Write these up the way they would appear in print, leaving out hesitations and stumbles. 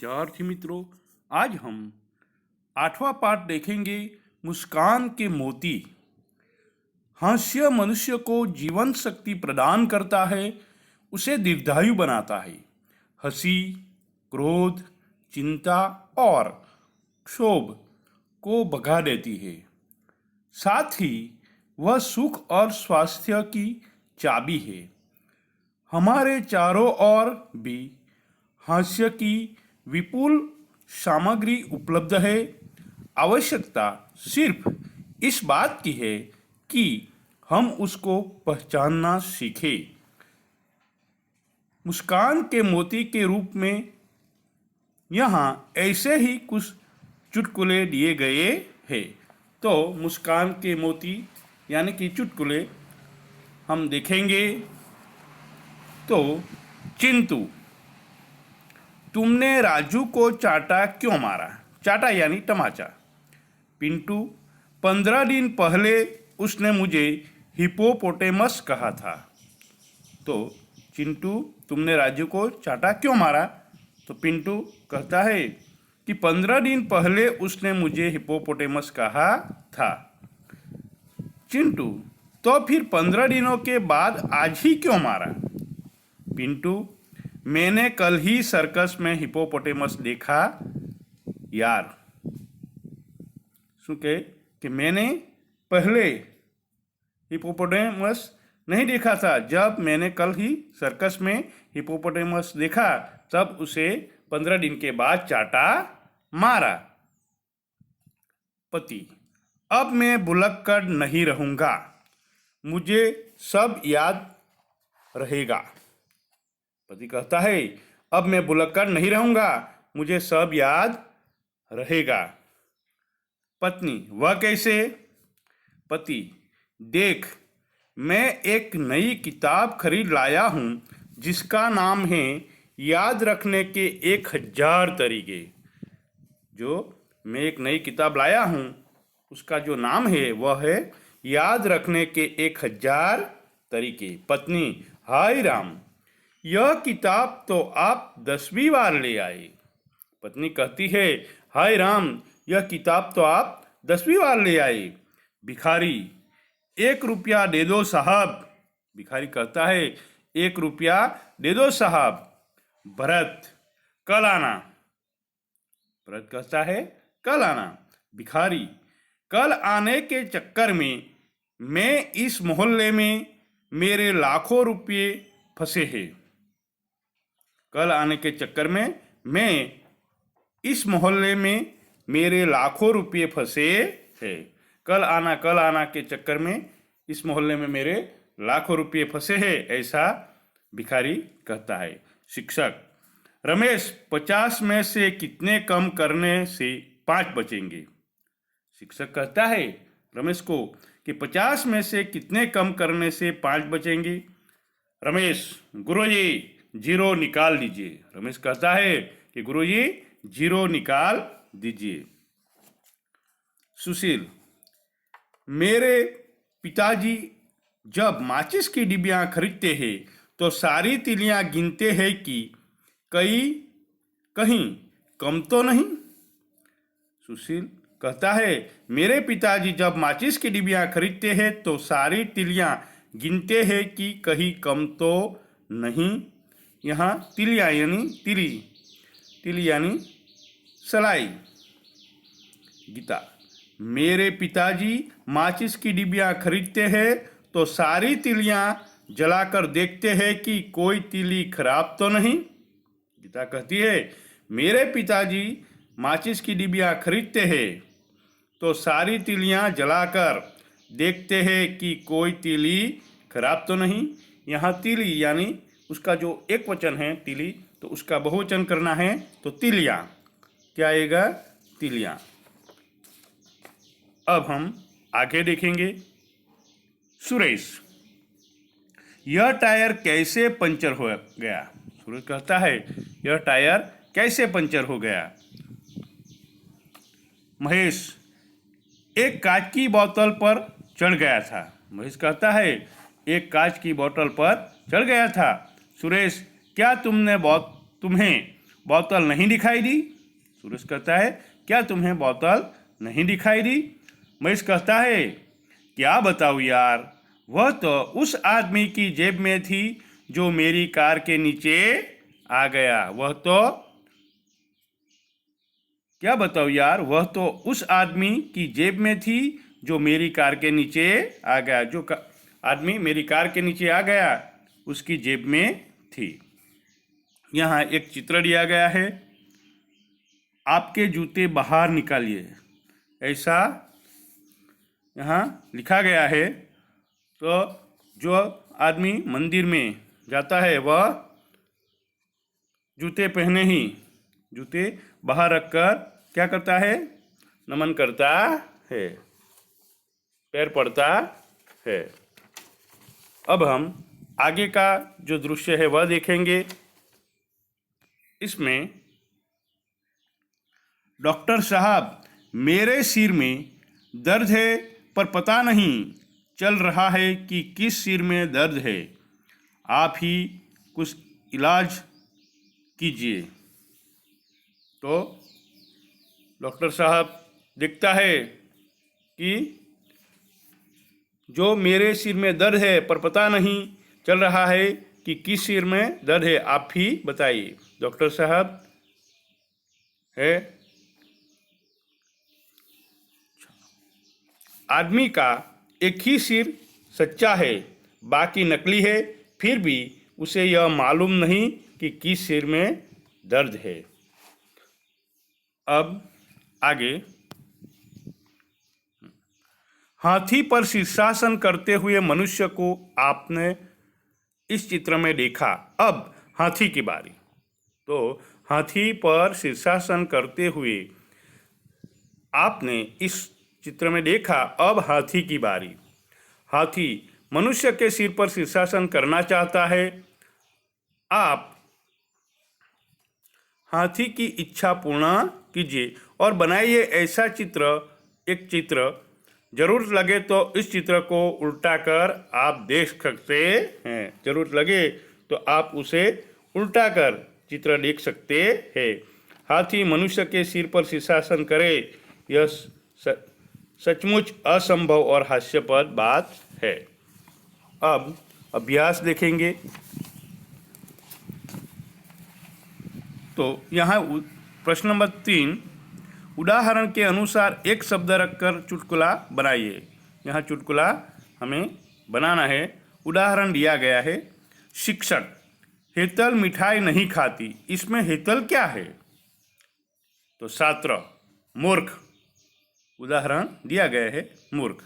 विद्यार्थी मित्रों, आज हम 8वां पाठ देखेंगे। मुस्कान के मोती। हास्य मनुष्य को जीवन शक्ति प्रदान करता है, उसे दीर्घायु बनाता है। हंसी, क्रोध, चिंता और क्षोभ को भगा देती है। साथ ही वह सुख और स्वास्थ्य की चाबी है। हमारे चारों ओर भी हास्य की विपुल सामग्री उपलब्ध है। आवश्यकता सिर्फ इस बात की है कि हम उसको पहचानना सीखें। मुस्कान के मोती के रूप में यहाँ ऐसे ही कुछ चुटकुले दिए गए हैं। तो मुस्कान के मोती यानी कि चुटकुले हम देखेंगे। तो चिंटू, तुमने राजू को चाटा क्यों मारा? चाटा यानी तमाचा। पिंटू, 15 दिन पहले उसने मुझे हिपोपोटेमस कहा था। तो चिंटू, तुमने राजू को चाटा क्यों मारा? तो पिंटू कहता है कि 15 दिन पहले उसने मुझे हिपोपोटेमस कहा था। चिंटू, तो फिर 15 दिनों के बाद आज ही क्यों मारा? पिंटू, मैंने कल ही सर्कस में हिपोपोटेमस देखा यार। શું કહે कि मैंने पहले हिपोपोटेमस नहीं देखा था, जब मैंने कल ही सर्कस में हिपोपोटेमस देखा तब उसे 15 दिन के बाद चाटा मारा। पति, अब मैं भुलक्कड़ नहीं रहूँगा, मुझे सब याद रहेगा। पति कहता है, अब मैं भुलक्कड़ नहीं रहूँगा, मुझे सब याद रहेगा। पत्नी, वह कैसे? पति, देख, मैं एक नई किताब खरीद लाया हूँ जिसका नाम है याद रखने के 1000 तरीके। जो मैं एक नई किताब लाया हूँ उसका जो नाम है वह है याद रखने के 1000 तरीके। पत्नी, हाय राम, यह किताब तो आप 10वीं बार ले आए। पत्नी कहती है, हाय राम, यह किताब तो आप 10वीं बार ले आए। भिखारी, 1 रुपया दे दो साहब। भिखारी कहता है, 1 रुपया दे दो साहब। भरत, कल आना। भरत कहता है, कल आना। भिखारी, कल आने के चक्कर में मैं इस मोहल्ले में मेरे लाखों रुपये फंसे हैं। कल आने के चक्कर में मैं इस मोहल्ले में मेरे लाखों रुपये फंसे हैं। कल आना के चक्कर में इस मोहल्ले में मेरे लाखों रुपये फंसे हैं, ऐसा भिखारी कहता है। शिक्षक, रमेश, 50 में से कितने कम करने से 5 बचेंगे? शिक्षक कहता है रमेश को कि 50 में से कितने कम करने से 5 बचेंगे? रमेश, गुरुजी 0 निकाल दीजिए। रमेश कहता है कि गुरुजी 0 निकाल दीजिए। सुशील, मेरे पिताजी जब माचिस की डिबियाँ खरीदते हैं तो सारी तिलियाँ गिनते हैं कि कहीं कम तो नहीं। सुशील कहता है, मेरे पिताजी जब माचिस की डिबियाँ खरीदते हैं तो सारी तिलियाँ गिनते हैं कि कहीं कम तो नहीं। यहाँ तिलियाँ यानी तिली यानी सलाई। गीता, मेरे पिताजी माचिस की डिबियाँ खरीदते हैं तो सारी तिलियाँ जलाकर देखते हैं कि कोई तिली खराब तो नहीं। गीता कहती है, मेरे पिताजी माचिस की डिबियाँ खरीदते हैं तो सारी तिलियाँ जलाकर देखते हैं कि कोई तिली खराब तो नहीं। यहाँ तिली यानी उसका जो एक वचन है तिली, तो उसका बहुवचन करना है तो तिलियाँ। क्या आएगा? तिलियाँ। अब हम आगे देखेंगे। सुरेश, यह टायर कैसे पंचर हो गया? सुरेश कहता है, यह टायर कैसे पंचर हो गया? महेश, एक कांच की बोतल पर चढ़ गया था। महेश कहता है, एक कांच की बोतल पर चढ़ गया था। सुरेश, क्या तुम्हें बोतल नहीं दिखाई दी? सूरज कहता है, क्या तुम्हें बोतल नहीं दिखाई दी? महेश कहता है, क्या बताऊँ यार, वह तो उस आदमी की जेब में थी जो मेरी कार के नीचे आ गया। वह तो क्या बताऊँ यार, वह तो उस आदमी की जेब में थी जो मेरी कार के नीचे आ गया। जो आदमी मेरी कार के नीचे आ गया उसकी जेब में थी। यहाँ एक चित्र दिया गया है, आपके जूते बाहर निकालिए, ऐसा यहाँ लिखा गया है। तो जो आदमी मंदिर में जाता है वह जूते पहने ही जूते बाहर रखकर क्या करता है? नमन करता है, पैर पड़ता है। अब हम आगे का जो दृश्य है वह देखेंगे। इसमें डॉक्टर साहब, मेरे सिर में दर्द है पर पता नहीं चल रहा है कि किस सिर में दर्द है। आप ही कुछ इलाज कीजिए। तो डॉक्टर साहब देखता है कि जो मेरे सिर में दर्द है पर पता नहीं चल रहा है कि किस सिर में दर्द है, आप ही बताइए। डॉक्टर साहब है, आदमी का एक ही सिर सच्चा है, बाकी नकली है, फिर भी उसे यह मालूम नहीं कि किस सिर में दर्द है। अब आगे, हाथी पर शीर्षासन करते हुए मनुष्य को आपने इस चित्र में देखा। अब हाथी की बारी। तो हाथी पर शीर्षासन करते हुए आपने इस चित्र में देखा। अब हाथी की बारी। हाथी मनुष्य के सिर पर शीर्षासन करना चाहता है। आप हाथी की इच्छा पूर्ण कीजिए और बनाइए ऐसा चित्र, एक चित्र। जरूरत लगे तो इस चित्र को उल्टा कर आप देख सकते हैं। जरूरत लगे तो आप उसे उल्टा कर चित्र देख सकते हैं। हाथी मनुष्य के सिर पर शीर्षासन करे, यह सचमुच असंभव और हास्यास्पद बात है। अब अभ्यास देखेंगे। तो यहाँ प्रश्न नंबर 3, उदाहरण के अनुसार एक शब्द रखकर चुटकुला बनाइए। यहाँ चुटकुला हमें बनाना है। उदाहरण दिया गया है, शिक्षक, हेतल मिठाई नहीं खाती। इसमें हेतल क्या है? तो छात्र, मूर्ख। उदाहरण दिया गया है मूर्ख।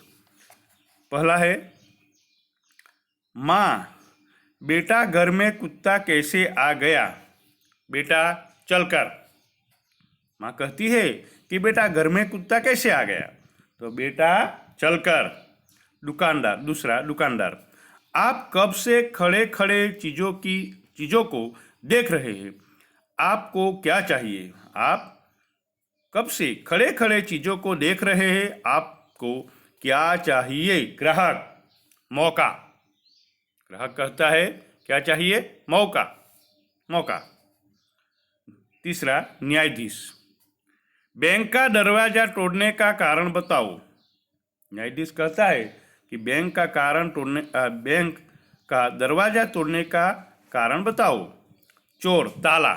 पहला है, माँ, बेटा घर में कुत्ता कैसे आ गया? बेटा चलकर। माँ कहती है कि बेटा घर में कुत्ता कैसे आ गया? तो बेटा चलकर। दुकानदार, दूसरा दुकानदार, आप कब से खड़े खड़े चीज़ों को देख रहे हैं? आपको क्या चाहिए? आप कब से खड़े खड़े चीज़ों को देख रहे हैं? आपको क्या चाहिए? ग्राहक, मौका। ग्राहक कहता है क्या चाहिए? मौका, मौका। तीसरा, न्यायाधीश, बैंक का दरवाजा तोड़ने का कारण बताओ। न्यायाधीश कहता है कि बैंक का दरवाजा तोड़ने का कारण बताओ। चोर, ताला।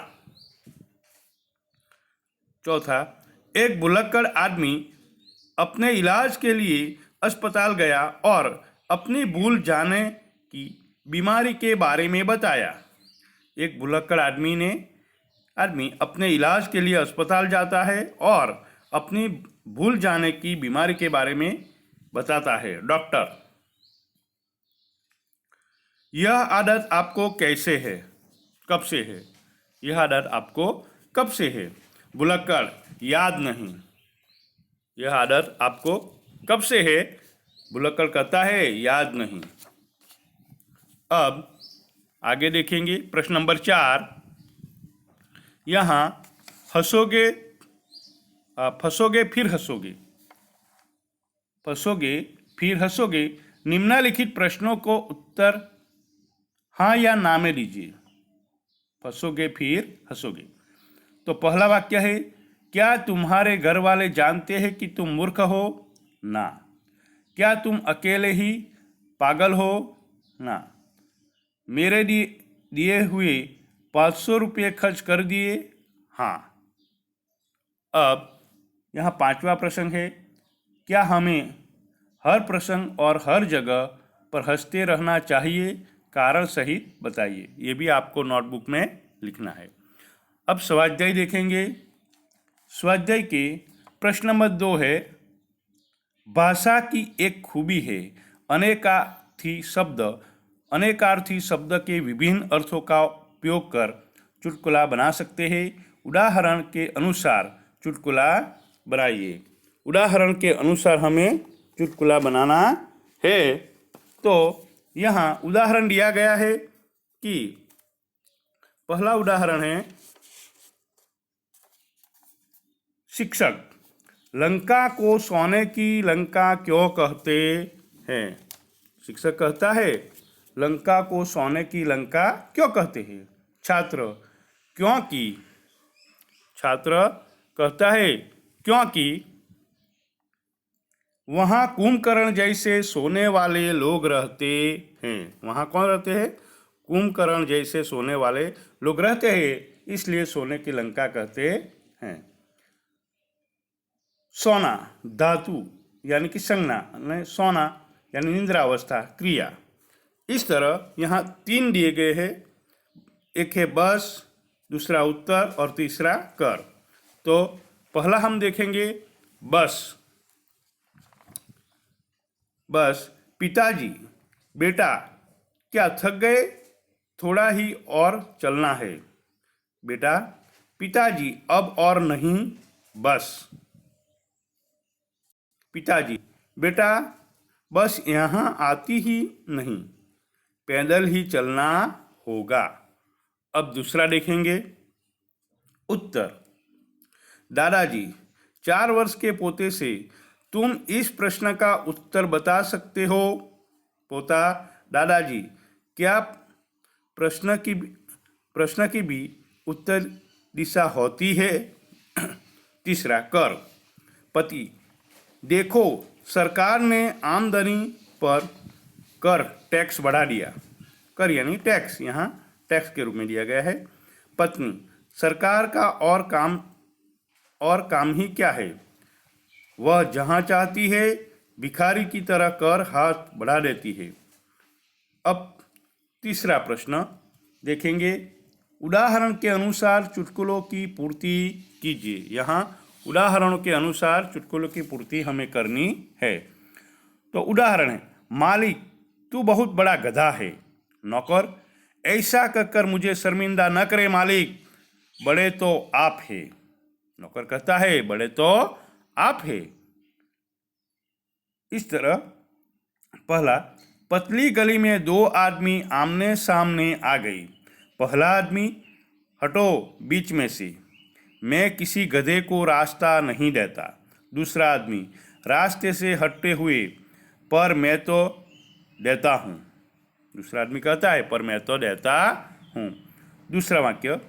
चौथा, एक भुलक्कड़ आदमी अपने इलाज के लिए अस्पताल गया और अपनी भूल जाने की बीमारी के बारे में बताया। एक भुलक्कड़ आदमी अपने इलाज के लिए अस्पताल जाता है और अपनी भूल जाने की बीमारी के बारे में बताता है। डॉक्टर, यह आदत आपको कैसे है? कब से है? यह आदत आपको कब से है? भुलक्कड़, याद नहीं। यह आदत आपको कब से है? भुलक्कड़ कहता है याद नहीं। अब आगे देखेंगे। प्रश्न नंबर 4, यहाँ फंसोगे फिर हंसोगे, फंसोगे फिर हंसोगे। निम्नलिखित प्रश्नों को उत्तर हाँ या ना में दीजिए। फंसोगे फिर हंसोगे। तो पहला वाक्य है, क्या तुम्हारे घर वाले जानते हैं कि तुम मूर्ख हो? ना। क्या तुम अकेले ही पागल हो? ना। मेरे दिए हुए 500 रुपये खर्च कर दिए? हाँ। अब यहाँ पांचवा प्रश्न है, क्या हमें हर प्रसंग और हर जगह पर हंसते रहना चाहिए? कारण सहित बताइए। ये भी आपको नोटबुक में लिखना है। अब स्वाध्याय देखेंगे। स्वाध्याय के प्रश्न नंबर 2 है, भाषा की एक खूबी है अनेकार्थी शब्द के विभिन्न अर्थों का उपयोग कर चुटकुला बना सकते हैं। उदाहरण के अनुसार चुटकुला बनाइए। उदाहरण के अनुसार हमें चुटकुला बनाना है। तो यहाँ उदाहरण दिया गया है कि पहला उदाहरण है, शिक्षक, लंका को सोने की लंका क्यों कहते हैं? शिक्षक कहता है, लंका को सोने की लंका क्यों कहते हैं? छात्र, क्योंकि। छात्र कहता है, क्योंकि वहाँ कुंभकर्ण जैसे सोने वाले लोग रहते हैं। वहाँ कौन रहते हैं? कुंभकर्ण जैसे सोने वाले लोग रहते हैं, इसलिए सोने की लंका कहते हैं। सोना धातु यानी कि संज्ञा, सोना यानी निद्रावस्था क्रिया। इस तरह यहाँ 3 दिए गए हैं, एक है बस, दूसरा उत्तर और तीसरा कर। तो पहला हम देखेंगे बस। बस, पिताजी, बेटा क्या थक गए? थोड़ा ही और चलना है। बेटा, पिताजी अब और नहीं, बस। पिताजी, बेटा बस यहाँ आती ही नहीं, पैदल ही चलना होगा। अब दूसरा देखेंगे उत्तर। दादाजी, 4 वर्ष के पोते से तुम इस प्रश्न का उत्तर बता सकते हो? पोता, दादाजी, क्या प्रश्न की भी उत्तर दिशा होती है? तीसरा कर। पति, देखो सरकार ने आमदनी पर कर टैक्स बढ़ा दिया। कर यानी टैक्स, यहाँ टैक्स के रूप में दिया गया है। पत्नी, सरकार का और काम ही क्या है? वह जहाँ चाहती है भिखारी की तरह कर हाथ बढ़ा देती है। अब तीसरा प्रश्न देखेंगे, उदाहरण के अनुसार चुटकुलों की पूर्ति कीजिए। यहाँ उदाहरणों के अनुसार चुटकुलों की पूर्ति हमें करनी है। तो उदाहरण है, मालिक तू बहुत बड़ा गधा है। नौकर, ऐसा कहकर मुझे शर्मिंदा न करे मालिक, बड़े तो आप है। नौकर कहता है, बड़े तो आप है। इस तरह पहला, पतली गली में 2 आदमी आमने सामने आ गई। पहला आदमी, हटो बीच में से, मैं किसी गधे को रास्ता नहीं देता। दूसरा आदमी, रास्ते से हटते हुए, पर मैं तो देता हूँ। दूसरा आदमी कहता है, पर मैं तो देता हूँ। दूसरा वाक्य,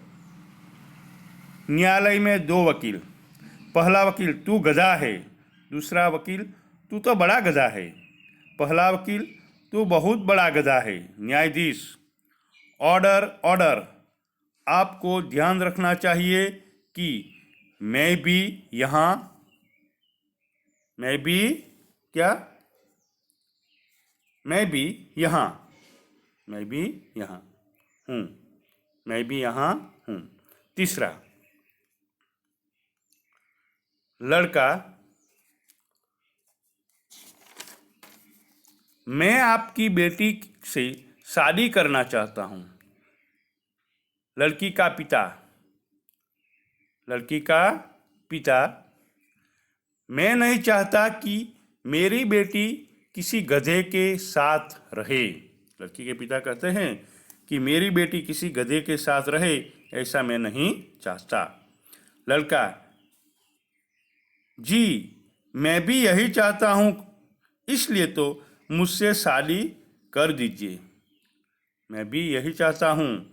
न्यायालय में 2 वकील। पहला वकील, तू गधा है। दूसरा वकील, तू तो बड़ा गधा है। पहला वकील, तू बहुत बड़ा गधा है। न्यायाधीश, ऑर्डर ऑर्डर, आपको ध्यान रखना चाहिए कि मैं भी यहाँ हूँ। तीसरा, लड़का, मैं आपकी बेटी से शादी करना चाहता हूँ। लड़की का पिता, मैं नहीं चाहता कि मेरी बेटी किसी गधे के साथ रहे। लड़की के पिता कहते हैं कि मेरी बेटी किसी गधे के साथ रहे, ऐसा मैं नहीं चाहता। लड़का, जी मैं भी यही चाहता हूँ, इसलिए तो मुझसे शादी कर दीजिए। मैं भी यही चाहता हूँ,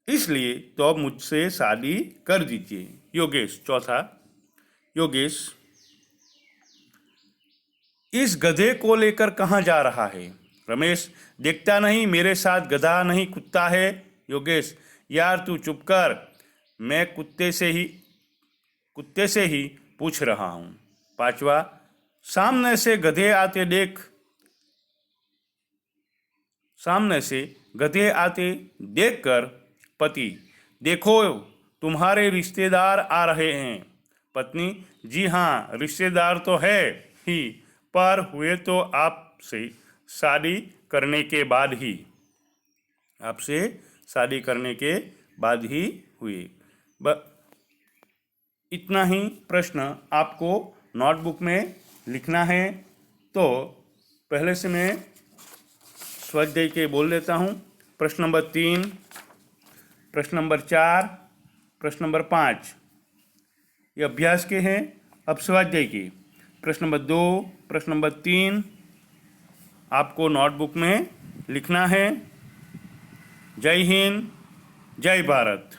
इसलिए तो अब मुझसे शादी कर दीजिए। योगेश, चौथा, योगेश, इस गधे को लेकर कहाँ जा रहा है? रमेश, देखता नहीं मेरे साथ गधा नहीं कुत्ता है। योगेश, यार तू चुप कर, मैं कुत्ते से ही पूछ रहा हूँ। पांचवा, सामने से गधे आते देखकर पति, देखो तुम्हारे रिश्तेदार आ रहे हैं। पत्नी, जी हाँ, रिश्तेदार तो है ही, पर हुए तो आपसे शादी करने के बाद ही हुए। इतना ही प्रश्न आपको नोटबुक में लिखना है। तो पहले से मैं स्वाध्याय के बोल देता हूँ। प्रश्न नंबर 3, प्रश्न नंबर 4, प्रश्न नंबर 5 ये अभ्यास के हैं। अब स्वाध्याय के प्रश्न नंबर 2, प्रश्न नंबर 3 आपको नोटबुक में लिखना है। जय हिंद, जय भारत।